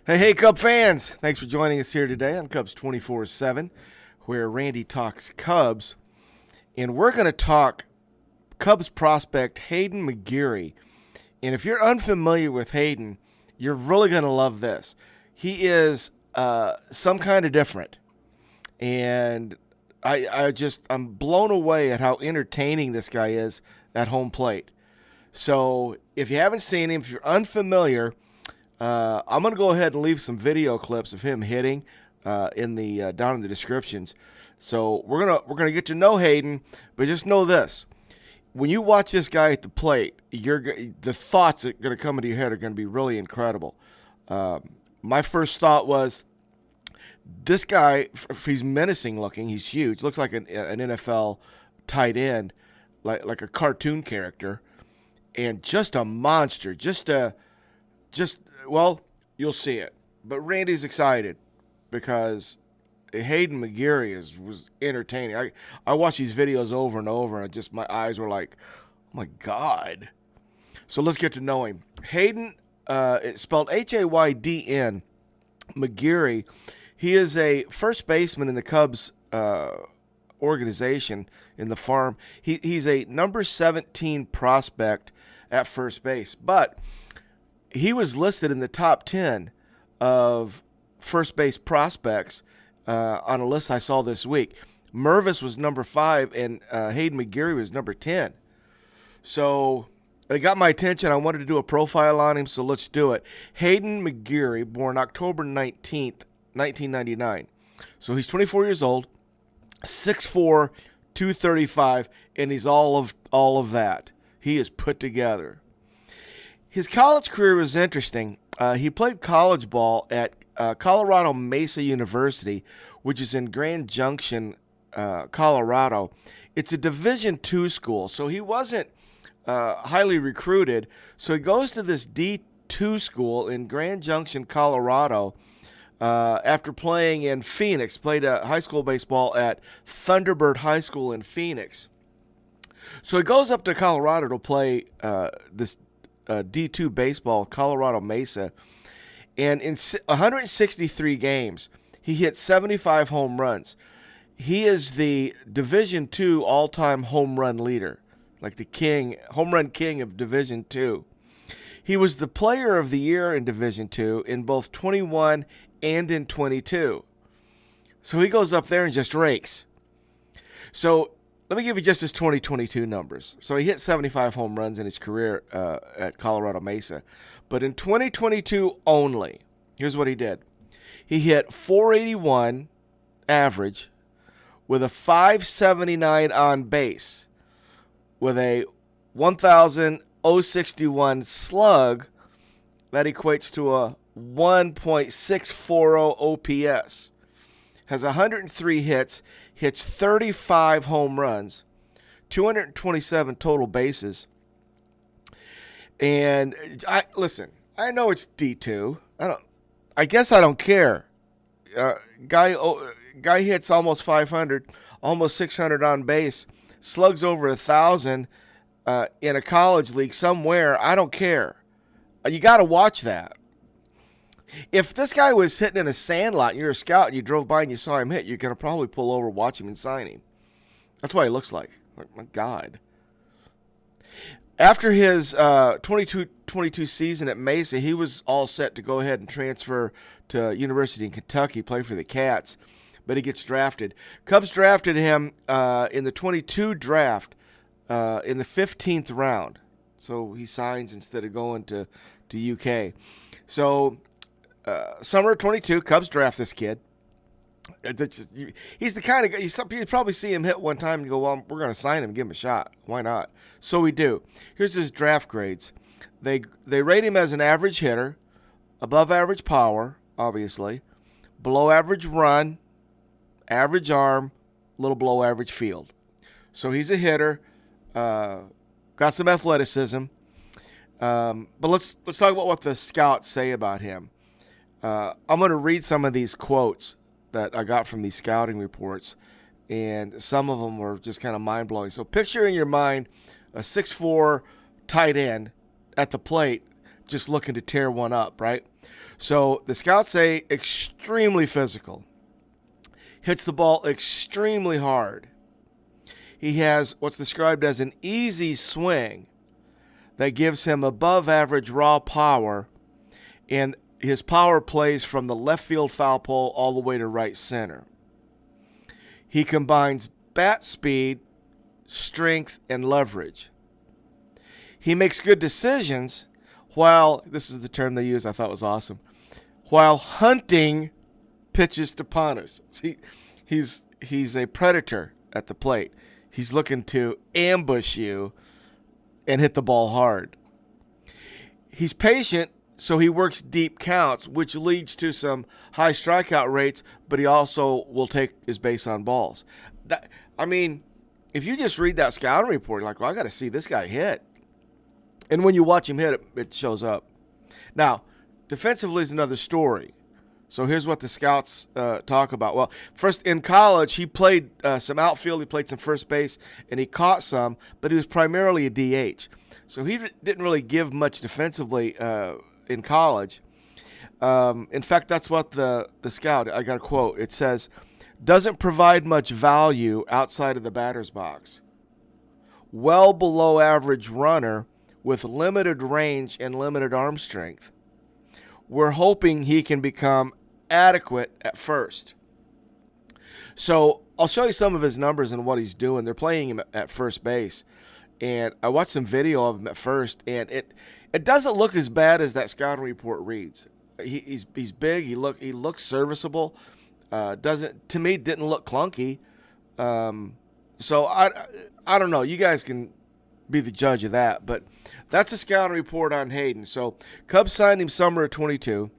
Hey, Cub fans! Thanks for joining us here today on Cubs 24/7, where Randy talks Cubs. And we're going to talk Cubs prospect Haydn McGeary. And if you're unfamiliar with Hayden, you're really going to love this. He is some kind of different. And I'm blown away at how entertaining this guy is at home plate. So if you haven't seen him, if you're unfamiliar, I'm gonna go ahead and leave some video clips of him hitting in the down in the descriptions. So we're gonna get to know Hayden, but just know this: when you watch this guy at the plate, the thoughts that are gonna come into your head are gonna be really incredible. My first thought was, this guy, if he's menacing looking, he's huge, looks like an NFL tight end, like a cartoon character, and just a monster, well, you'll see it. But Randy's excited because Haydn McGeary was entertaining. I watched these videos over and over, and my eyes were like, oh my God. So let's get to know him. Hayden, it's spelled Haydn McGeary. He is a first baseman in the Cubs organization in the farm. He's a number 17 prospect at first base, but he was listed in the top 10 of first base prospects on a list I saw this week. Mervis was number 5, and Haydn McGeary was number 10. So it got my attention. I wanted to do a profile on him, so let's do it. Haydn McGeary, born October 19th, 1999. So he's 24 years old, 6'4", 235, and he's all of that. He is put together. His college career was interesting. He played college ball at Colorado Mesa University, which is in Grand Junction, Colorado. It's a Division II school, so he wasn't highly recruited. So he goes to this D2 school in Grand Junction, Colorado, after playing in Phoenix. Played high school baseball at Thunderbird High School in Phoenix. So he goes up to Colorado to play this D2 baseball, Colorado Mesa, and in 163 games, he hit 75 home runs. He is the Division II all-time home run leader, like the home run king of Division II. He was the player of the year in Division II in both 21 and in 22. So he goes up there and just rakes. So let me give you just his 2022 numbers. So he hit 75 home runs in his career at Colorado Mesa. But in 2022 only, here's what he did. He hit 481 average with a 579 on base with a 1,061 slug. That equates to a 1.640 OPS. Has 103 hits, hits 35 home runs, 227 total bases. And I know it's D2. I guess I don't care. Guy hits almost 500, almost 600 on base, slugs over 1,000 in a college league somewhere. I don't care. You got to watch that. If this guy was hitting in a sandlot and you're a scout and you drove by and you saw him hit, you're going to probably pull over, watch him, and sign him. That's what he looks like. My God. After his 22 season at Mesa, he was all set to go ahead and transfer to University in Kentucky, play for the Cats, but he gets drafted. Cubs drafted him in the 22 draft in the 15th round. So he signs instead of going to UK. So summer of 22, Cubs draft this kid. He's the kind of guy, you probably see him hit one time and go, well, we're going to sign him and give him a shot. Why not? So we do. Here's his draft grades. They rate him as an average hitter, above average power, obviously, below average run, average arm, little below average field. So he's a hitter, got some athleticism. But let's talk about what the scouts say about him. I'm going to read some of these quotes that I got from these scouting reports, and some of them were just kind of mind-blowing. So picture in your mind a 6'4" tight end at the plate just looking to tear one up, right? So the scouts say extremely physical. Hits the ball extremely hard. He has what's described as an easy swing that gives him above average raw power, and his power plays from the left field foul pole all the way to right center. He combines bat speed, strength, and leverage. He makes good decisions while, this is the term they use, I thought was awesome, while hunting pitches to punish. See, he's a predator at the plate. He's looking to ambush you and hit the ball hard. He's patient, so he works deep counts, which leads to some high strikeout rates, but he also will take his base on balls. If you just read that scouting report, you're like, well, I got to see this guy hit. And when you watch him hit, it shows up. Now, defensively is another story. So here's what the scouts talk about. Well, first, in college, he played some outfield, he played some first base, and he caught some, but he was primarily a DH. So he didn't really give much defensively in college. In fact, that's what the scout, I got a quote. It says, doesn't provide much value outside of the batter's box. Well below average runner with limited range and limited arm strength. We're hoping he can become adequate at first. So I'll show you some of his numbers and what he's doing. They're playing him at first base. And I watched some video of him at first, and it doesn't look as bad as that scouting report reads. He's big. He looks serviceable. Didn't look clunky. So I don't know. You guys can be the judge of that. But that's a scouting report on Hayden. So Cubs signed him summer of 22.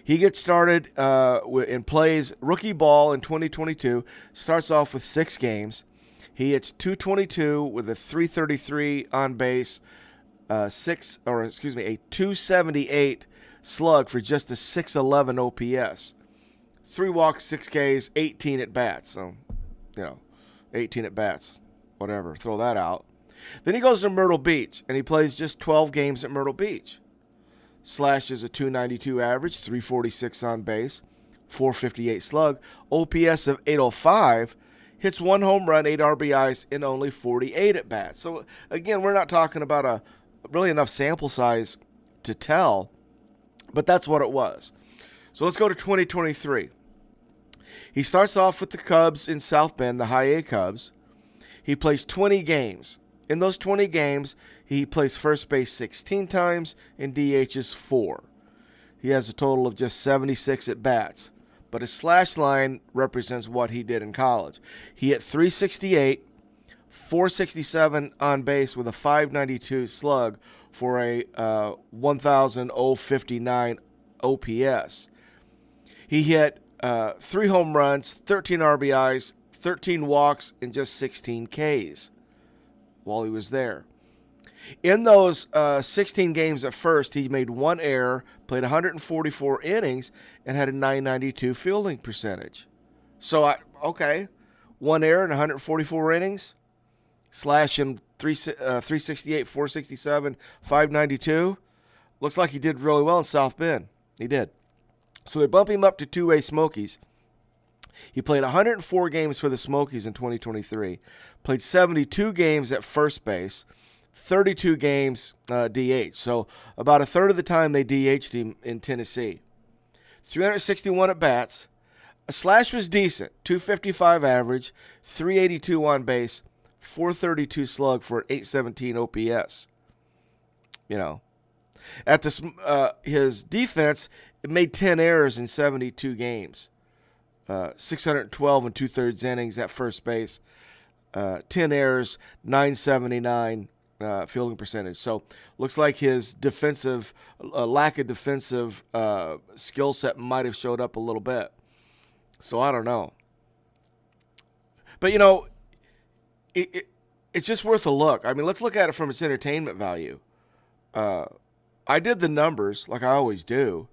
He gets started and plays rookie ball in 2022. Starts off with 6 games. He hits .222 with a .333 on base, a 278 slug for just a .611 OPS. 3 walks, 6 Ks, 18 at bats. So, 18 at bats, whatever. Throw that out. Then he goes to Myrtle Beach, and he plays just 12 games at Myrtle Beach. Slashes a .292 average, 346 on base, 458 slug, OPS of .805, hits 1 home run, 8 RBIs in only 48 at bats. So again, we're not talking about a really enough sample size to tell, but that's what it was. So let's go to 2023. He starts off with the Cubs in South Bend, the High A Cubs. He plays 20 games. In those 20 games, he plays first base 16 times and DHs 4. He has a total of just 76 at bats, but his slash line represents what he did in college. He hit .368, 467 on base with a .592 slug for a 1,059 OPS. He hit 3 home runs, 13 RBIs, 13 walks, and just 16 Ks while he was there. In those 16 games at first, he made 1 error, played 144 innings, and had a .992 fielding percentage. So, 1 error in 144 innings, slashing 368, 467, 592. Looks like he did really well in South Bend. He did. So they bump him up to 2A Smokies. He played 104 games for the Smokies in 2023, played 72 games at first base, 32 games DH. So about a third of the time they DH'd him in Tennessee. 361 at bats. A slash was decent, .255 average, 382 on base, 432 slug for an 817 OPS. At his defense, it made 10 errors in 72 games. 612 and 2/3 innings at first base, 10 errors, 979 fielding percentage. So looks like his defensive lack of defensive skill set might have showed up a little bit. So I don't know, but it's just worth a look. I mean, let's look at it from its entertainment value. I did the numbers like I always do.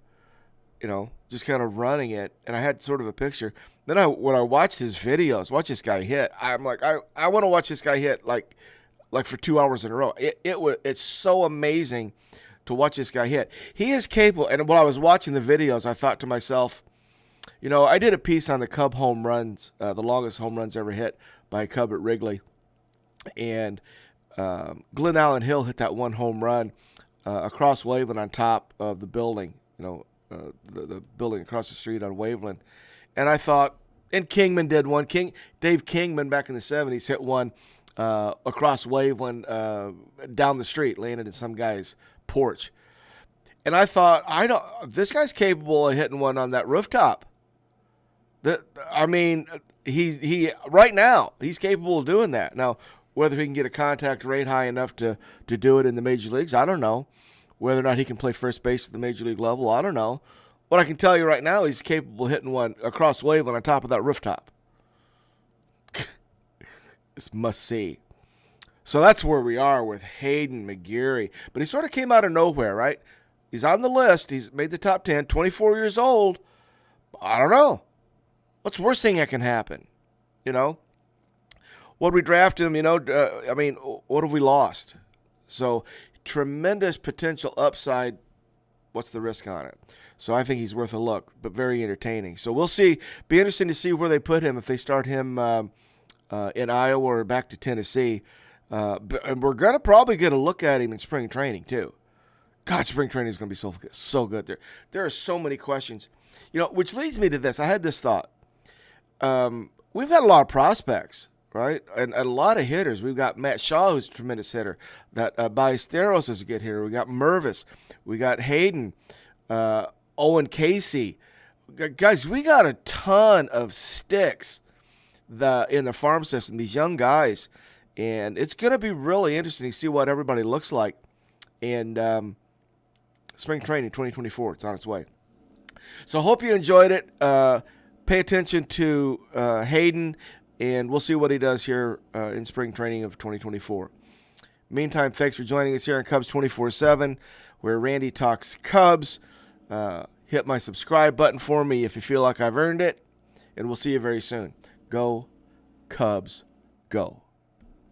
Just kind of running it, and I had sort of a picture. Then when I watched his videos, watch this guy hit, I'm like, I want to watch this guy hit like for 2 hours in a row. It's so amazing to watch this guy hit. He is capable. And while I was watching the videos, I thought to myself, you know, I did a piece on the Cub home runs, the longest home runs ever hit by a Cub at Wrigley. And Glenn Allen Hill hit that one home run across Waveland on top of the building, you know, the building across the street on Waveland. And I thought, and Kingman did one. Dave Kingman back in the 70s hit one across Waveland down the street, landed in some guy's porch. And I thought, this guy's capable of hitting one on that rooftop. He right now, he's capable of doing that. Now, whether he can get a contact rate high enough to do it in the major leagues, I don't know. Whether or not he can play first base at the major league level, I don't know. What I can tell you right now, he's capable of hitting one across Waveland on top of that rooftop. It's must see. So that's where we are with Haydn McGeary. But he sort of came out of nowhere, right? He's on the list. He's made the top 10, 24 years old. I don't know. What's the worst thing that can happen? You know? What we draft him, you know, what have we lost? So tremendous potential upside. What's the risk on it? So I think he's worth a look, but very entertaining. So we'll see. Be interesting to see where they put him, if they start him in Iowa or back to Tennessee. And we're going to probably get a look at him in spring training too. God, spring training is going to be so good. There are so many questions. You know, which leads me to this. I had this thought. We've got a lot of prospects, right? And a lot of hitters. We've got Matt Shaw, who's a tremendous hitter. That Ballesteros is a good hitter. We got Mervis. We got Hayden. Owen Casey. Guys, we got a ton of sticks in the farm system, these young guys. And it's going to be really interesting to see what everybody looks like. And spring training 2024, it's on its way. So hope you enjoyed it. Pay attention to Hayden, and we'll see what he does here in spring training of 2024. Meantime, thanks for joining us here on Cubs 24/7, where Randy talks Cubs. Hit my subscribe button for me if you feel like I've earned it, and we'll see you very soon. Go Cubs, go.